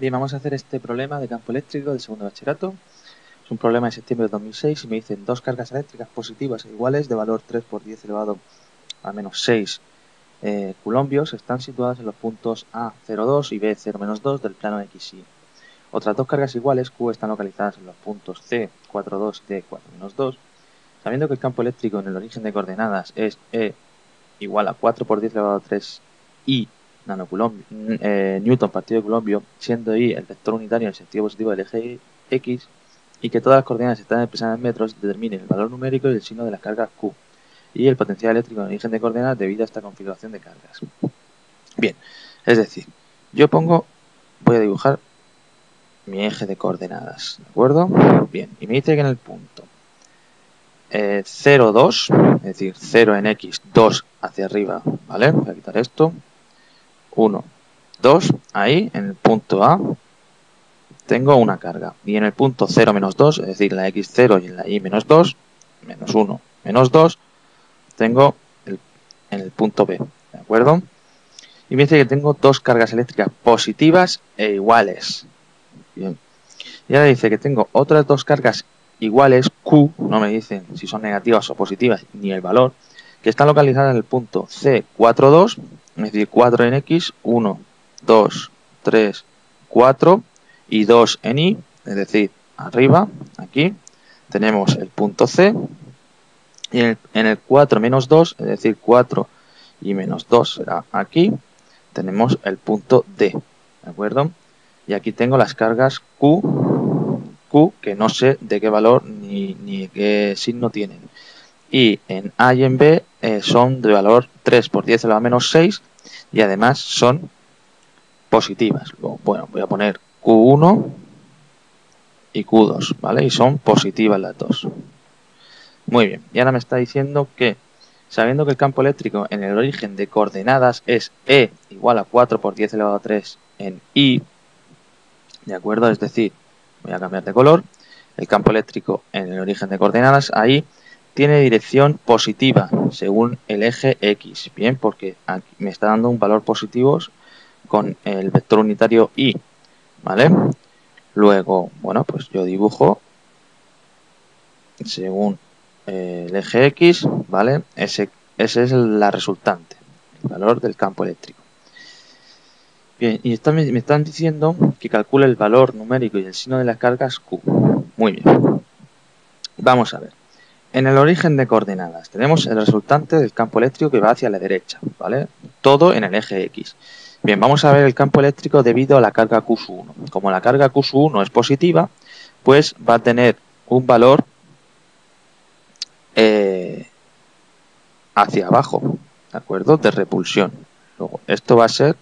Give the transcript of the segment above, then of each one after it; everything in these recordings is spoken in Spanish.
Bien, vamos a hacer este problema de campo eléctrico del segundo bachillerato. Es un problema de septiembre de 2006 y me dicen dos cargas eléctricas positivas e iguales de valor 3 por 10 elevado a menos 6 coulombios están situadas en los puntos A02 y B0-2 del plano XY. Otras dos cargas iguales, Q, están localizadas en los puntos C42 y D4-2. Sabiendo que el campo eléctrico en el origen de coordenadas es E igual a 4 por 10 elevado a 3 I Newton partido de Coulombio, siendo I el vector unitario en el sentido positivo del eje X, y que todas las coordenadas están expresadas en metros, determinen el valor numérico y el signo de las cargas Q y el potencial eléctrico en el origen de coordenadas debido a esta configuración de cargas. Bien, es decir, yo voy a dibujar mi eje de coordenadas, ¿de acuerdo? Bien, y me dice que en el punto 0, 2, es decir, 0 en X, 2 hacia arriba, ¿vale? Voy a quitar esto. 1, 2, ahí en el punto A tengo una carga. Y en el punto 0, menos 2, es decir, la X0 y en la Y menos 2, menos 1, menos 2, tengo en el punto B, ¿de acuerdo? Y me dice que tengo dos cargas eléctricas positivas e iguales. Bien. Y ahora dice que tengo otras dos cargas iguales, Q, no me dicen si son negativas o positivas ni el valor, que están localizadas en el punto C42, es decir, 4 en X, 1, 2, 3, 4 y 2 en Y, es decir, arriba, aquí, tenemos el punto C, y en el 4 menos 2, es decir, 4 y menos 2 será aquí, tenemos el punto D, ¿de acuerdo? Y aquí tengo las cargas Q, que no sé de qué valor ni qué signo tienen. Y en A y en B son de valor 3 por 10 elevado a menos 6 y además son positivas. Bueno, voy a poner Q1 y Q2, ¿vale? Y son positivas las dos. Muy bien, y ahora me está diciendo que, sabiendo que el campo eléctrico en el origen de coordenadas es E igual a 4 por 10 elevado a 3 en Y, ¿de acuerdo? Es decir, voy a cambiar de color, el campo eléctrico en el origen de coordenadas, ahí tiene dirección positiva según el eje X, bien, porque aquí me está dando un valor positivo con el vector unitario Y, ¿vale? Luego, bueno, pues yo dibujo según el eje X, ¿vale? Ese es la resultante, el valor del campo eléctrico. Bien, y me están diciendo que calcule el valor numérico y el signo de las cargas Q. Muy bien. Vamos a ver. En el origen de coordenadas tenemos el resultante del campo eléctrico que va hacia la derecha, ¿vale? Todo en el eje X. Bien, vamos a ver el campo eléctrico debido a la carga Q1. Como la carga Q1 es positiva, pues va a tener un valor hacia abajo, ¿de acuerdo? De repulsión. Luego, esto va a ser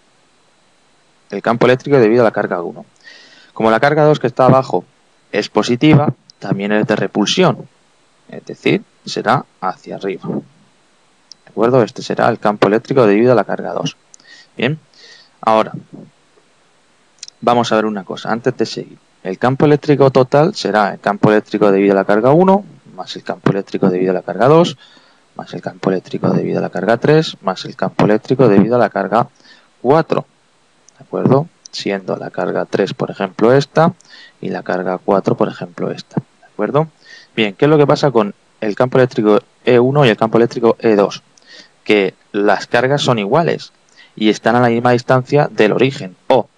el campo eléctrico debido a la carga 1. Como la carga 2 que está abajo es positiva, también es de repulsión. Es decir, será hacia arriba. ¿De acuerdo? Este será el campo eléctrico debido a la carga 2. Bien, ahora vamos a ver una cosa antes de seguir. El campo eléctrico total será el campo eléctrico debido a la carga 1, más el campo eléctrico debido a la carga 2, más el campo eléctrico debido a la carga 3, más el campo eléctrico debido a la carga 4. ¿De acuerdo? Siendo la carga 3, por ejemplo, esta, y la carga 4, por ejemplo, esta. ¿De acuerdo? Bien, ¿qué es lo que pasa con el campo eléctrico E1 y el campo eléctrico E2? Que las cargas son iguales y están a la misma distancia del origen, O.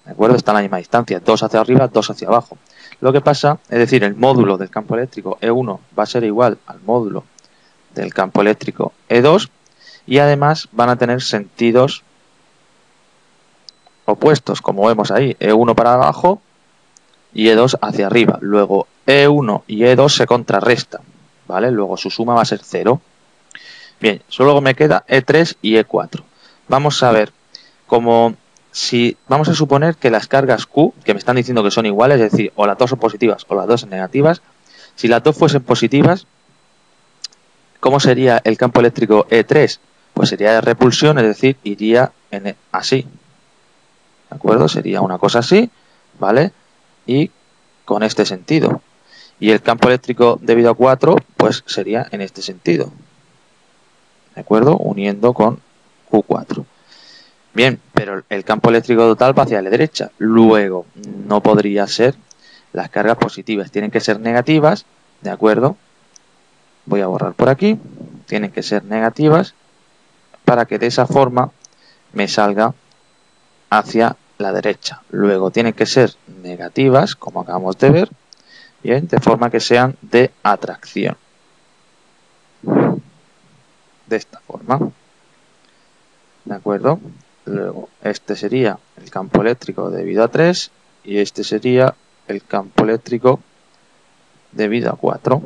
¿De acuerdo? Están a la misma distancia, 2 hacia arriba, 2 hacia abajo. Lo que pasa, es decir, el módulo del campo eléctrico E1 va a ser igual al módulo del campo eléctrico E2 y además van a tener sentidos opuestos, como vemos ahí, E1 para abajo y E2 hacia arriba. Luego E1 y E2 se contrarrestan, ¿vale? Luego su suma va a ser 0. Bien, solo me queda E3 y E4. Vamos a ver, vamos a suponer que las cargas Q, que me están diciendo que son iguales, es decir, o las dos son positivas o las dos son negativas, si las dos fuesen positivas, ¿cómo sería el campo eléctrico E3? Pues sería de repulsión, es decir, iría así. ¿De acuerdo? Sería una cosa así, ¿vale? Y con este sentido. Y el campo eléctrico debido a 4, pues sería en este sentido. ¿De acuerdo? Uniendo con Q4. Bien, pero el campo eléctrico total va hacia la derecha. Luego, no podría ser las cargas positivas. Tienen que ser negativas, ¿de acuerdo? Voy a borrar por aquí. Tienen que ser negativas para que de esa forma me salga hacia la derecha. Luego tienen que ser negativas, como acabamos de ver, bien, de forma que sean de atracción. De esta forma. ¿De acuerdo? Luego, este sería el campo eléctrico debido a 3 y este sería el campo eléctrico debido a 4.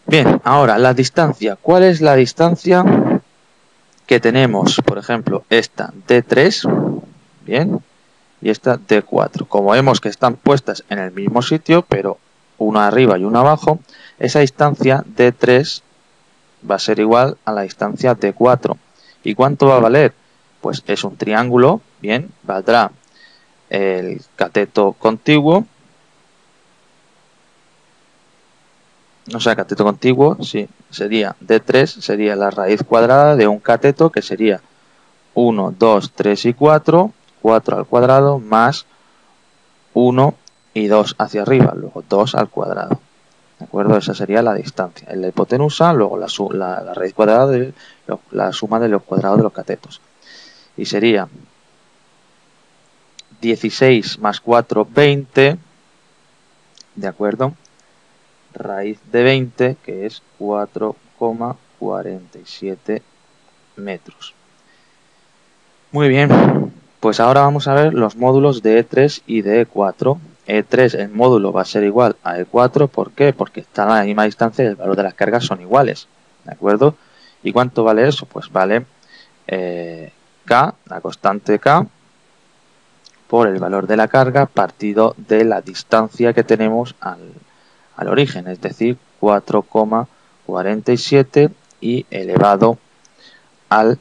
Bien, ahora la distancia. ¿Cuál es la distancia que tenemos? Por ejemplo, esta D3, bien, y esta D4. Como vemos que están puestas en el mismo sitio, pero una arriba y una abajo, esa distancia D3 va a ser igual a la distancia D4. ¿Y cuánto va a valer? Pues es un triángulo, bien, valdrá el cateto contiguo, o sea, cateto contiguo, sí, sería D3, sería la raíz cuadrada de un cateto que sería 1, 2, 3 y 4, 4 al cuadrado más 1 y 2 hacia arriba, luego 2 al cuadrado. ¿De acuerdo? Esa sería la distancia. En la hipotenusa, luego la raíz cuadrada de la suma de los cuadrados de los catetos. Y sería 16 más 4, 20. ¿De acuerdo? Raíz de 20, que es 4,47 metros. Muy bien. Pues ahora vamos a ver los módulos de E3 y de E4. E3, el módulo va a ser igual a E4. ¿Por qué? Porque están a la misma distancia y el valor de las cargas son iguales. ¿De acuerdo? ¿Y cuánto vale eso? Pues vale K, la constante K, por el valor de la carga partido de la distancia que tenemos al origen, es decir, 4,47 y elevado al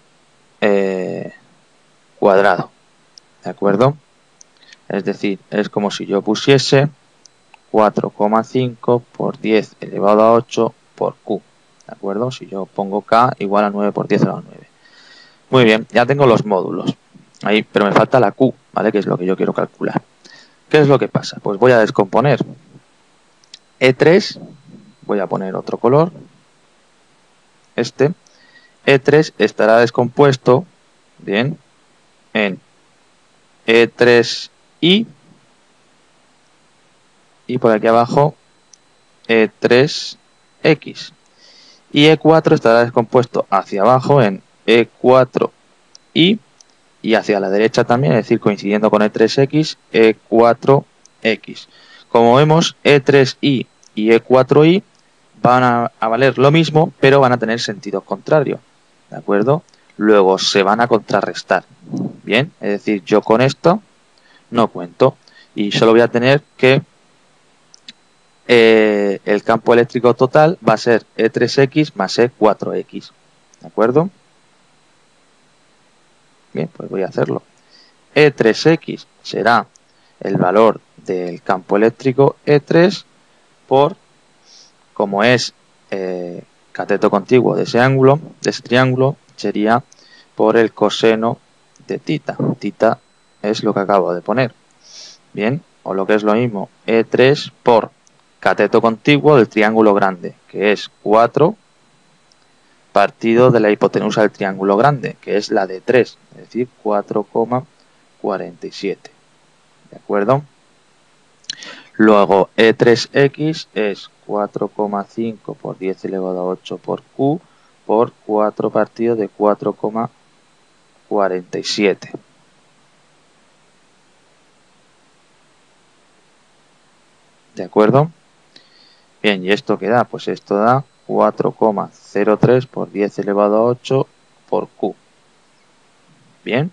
cuadrado. ¿De acuerdo? Es decir, es como si yo pusiese 4,5 por 10 elevado a 8 por Q. ¿De acuerdo? Si yo pongo K igual a 9 por 10 elevado a 9. Muy bien, ya tengo los módulos. Ahí, pero me falta la Q, ¿vale? Que es lo que yo quiero calcular. ¿Qué es lo que pasa? Pues voy a descomponer E3, voy a poner otro color, este. E3 estará descompuesto, bien, en E3I y por aquí abajo E3X. Y E4 estará descompuesto hacia abajo en E4I y hacia la derecha también, es decir, coincidiendo con E3X, E4X. Como vemos, E3I y E4I van a valer lo mismo, pero van a tener sentido contrario, ¿de acuerdo? Luego se van a contrarrestar, ¿bien? Es decir, yo con esto no cuento y solo voy a tener que el campo eléctrico total va a ser E3X más E4X, ¿de acuerdo? Bien, pues voy a hacerlo. E3X será el valor del campo eléctrico E3 por, como es cateto contiguo de ese ángulo, de ese triángulo, sería por el coseno de tita. Tita es lo que acabo de poner. Bien, o lo que es lo mismo, E3 por cateto contiguo del triángulo grande, que es 4 partido de la hipotenusa del triángulo grande, que es la de 3, es decir, 4,47. ¿De acuerdo? Luego E3X es 4,5 por 10 elevado a 8 por Q por 4 partido de 4,47. ¿De acuerdo? Bien, ¿y esto qué da? Pues esto da 4,03 por 10 elevado a 8 por Q. Bien,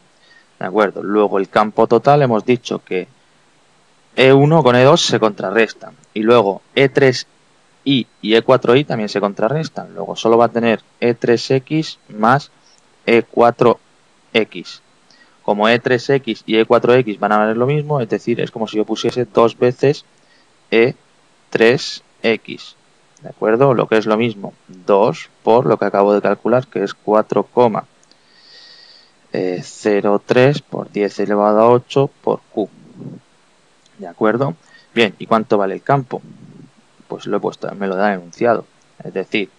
de acuerdo. Luego el campo total hemos dicho que E1 con E2 se contrarrestan. Y luego E3I y E4I también se contrarrestan. Luego solo va a tener E3X más E4X. Como E3X y E4X van a valer lo mismo, es decir, es como si yo pusiese dos veces E3X. ¿De acuerdo? Lo que es lo mismo, 2 por lo que acabo de calcular, que es 4,47 0,3 por 10 elevado a 8 por Q. ¿De acuerdo? Bien, ¿y cuánto vale el campo? Pues lo he puesto, me lo da enunciado. Es decir,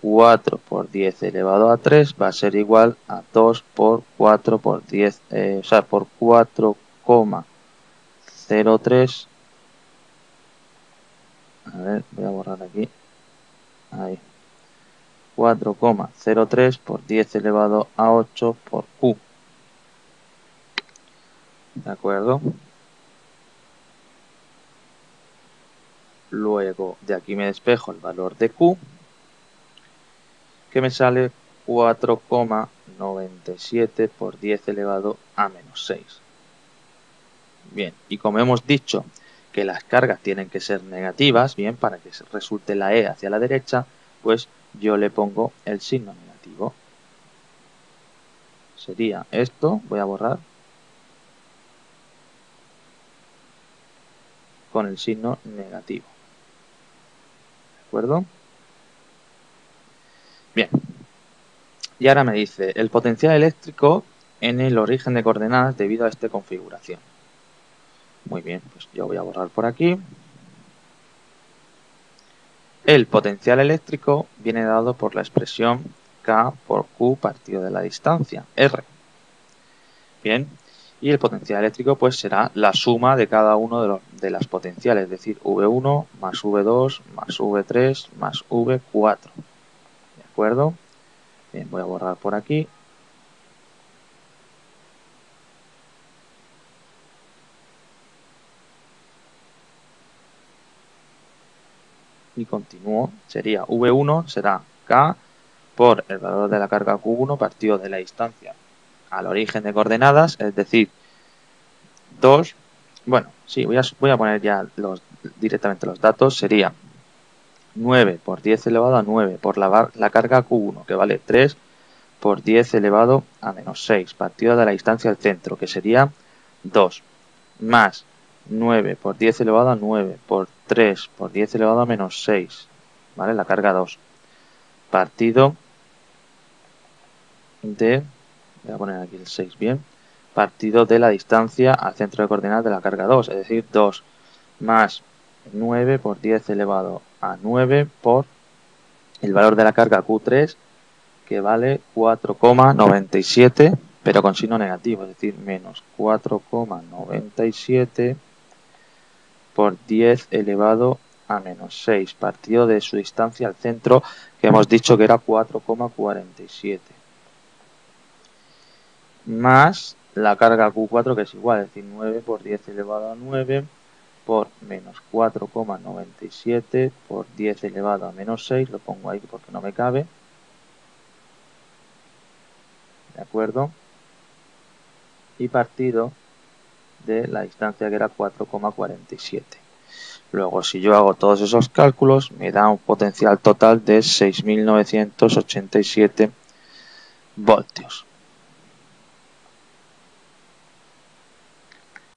4 por 10 elevado a 3 va a ser igual a 2 por 4 por 10, o sea, por 4,03. A ver, voy a borrar aquí. Ahí. 4,03 por 10 elevado a 8 por Q. ¿De acuerdo? Luego de aquí me despejo el valor de Q, que me sale 4,97 por 10 elevado a menos 6. Bien, y como hemos dicho que las cargas tienen que ser negativas, bien, para que resulte la E hacia la derecha, pues yo le pongo el signo negativo. Sería esto, voy a borrar, con el signo negativo. ¿De acuerdo? Bien. Y ahora me dice el potencial eléctrico en el origen de coordenadas debido a esta configuración. Muy bien, pues yo voy a borrar por aquí. El potencial eléctrico viene dado por la expresión K por Q partido de la distancia, R. Bien, y el potencial eléctrico pues será la suma de cada uno de las potenciales, es decir, V1 más V2 más V3 más V4. ¿De acuerdo? Bien, voy a borrar por aquí. Y continúo, sería V1 será K por el valor de la carga Q1 partido de la distancia al origen de coordenadas, es decir, 2. Bueno, sí, voy a poner ya directamente los datos. Sería 9 por 10 elevado a 9 por la carga Q1, que vale 3 por 10 elevado a menos 6, partido de la distancia al centro, que sería 2, más 9 por 10 elevado a 9 por 3 por 10 elevado a menos 6, ¿vale? La carga 2, partido de, voy a poner aquí el 6 bien, partido de la distancia al centro de coordenadas de la carga 2, es decir, 2 más 9 por 10 elevado a 9 por el valor de la carga Q3, que vale 4,97, pero con signo negativo, es decir, menos 4,97 por 10 elevado a menos 6, partido de su distancia al centro, que hemos dicho que era 4,47. Más la carga Q4, que es igual, es decir, 9 por 10 elevado a 9 por menos 4,97 por 10 elevado a menos 6, lo pongo ahí porque no me cabe, ¿de acuerdo? Y partido de la distancia que era 4,47. Luego, si yo hago todos esos cálculos, me da un potencial total de 6.987 voltios.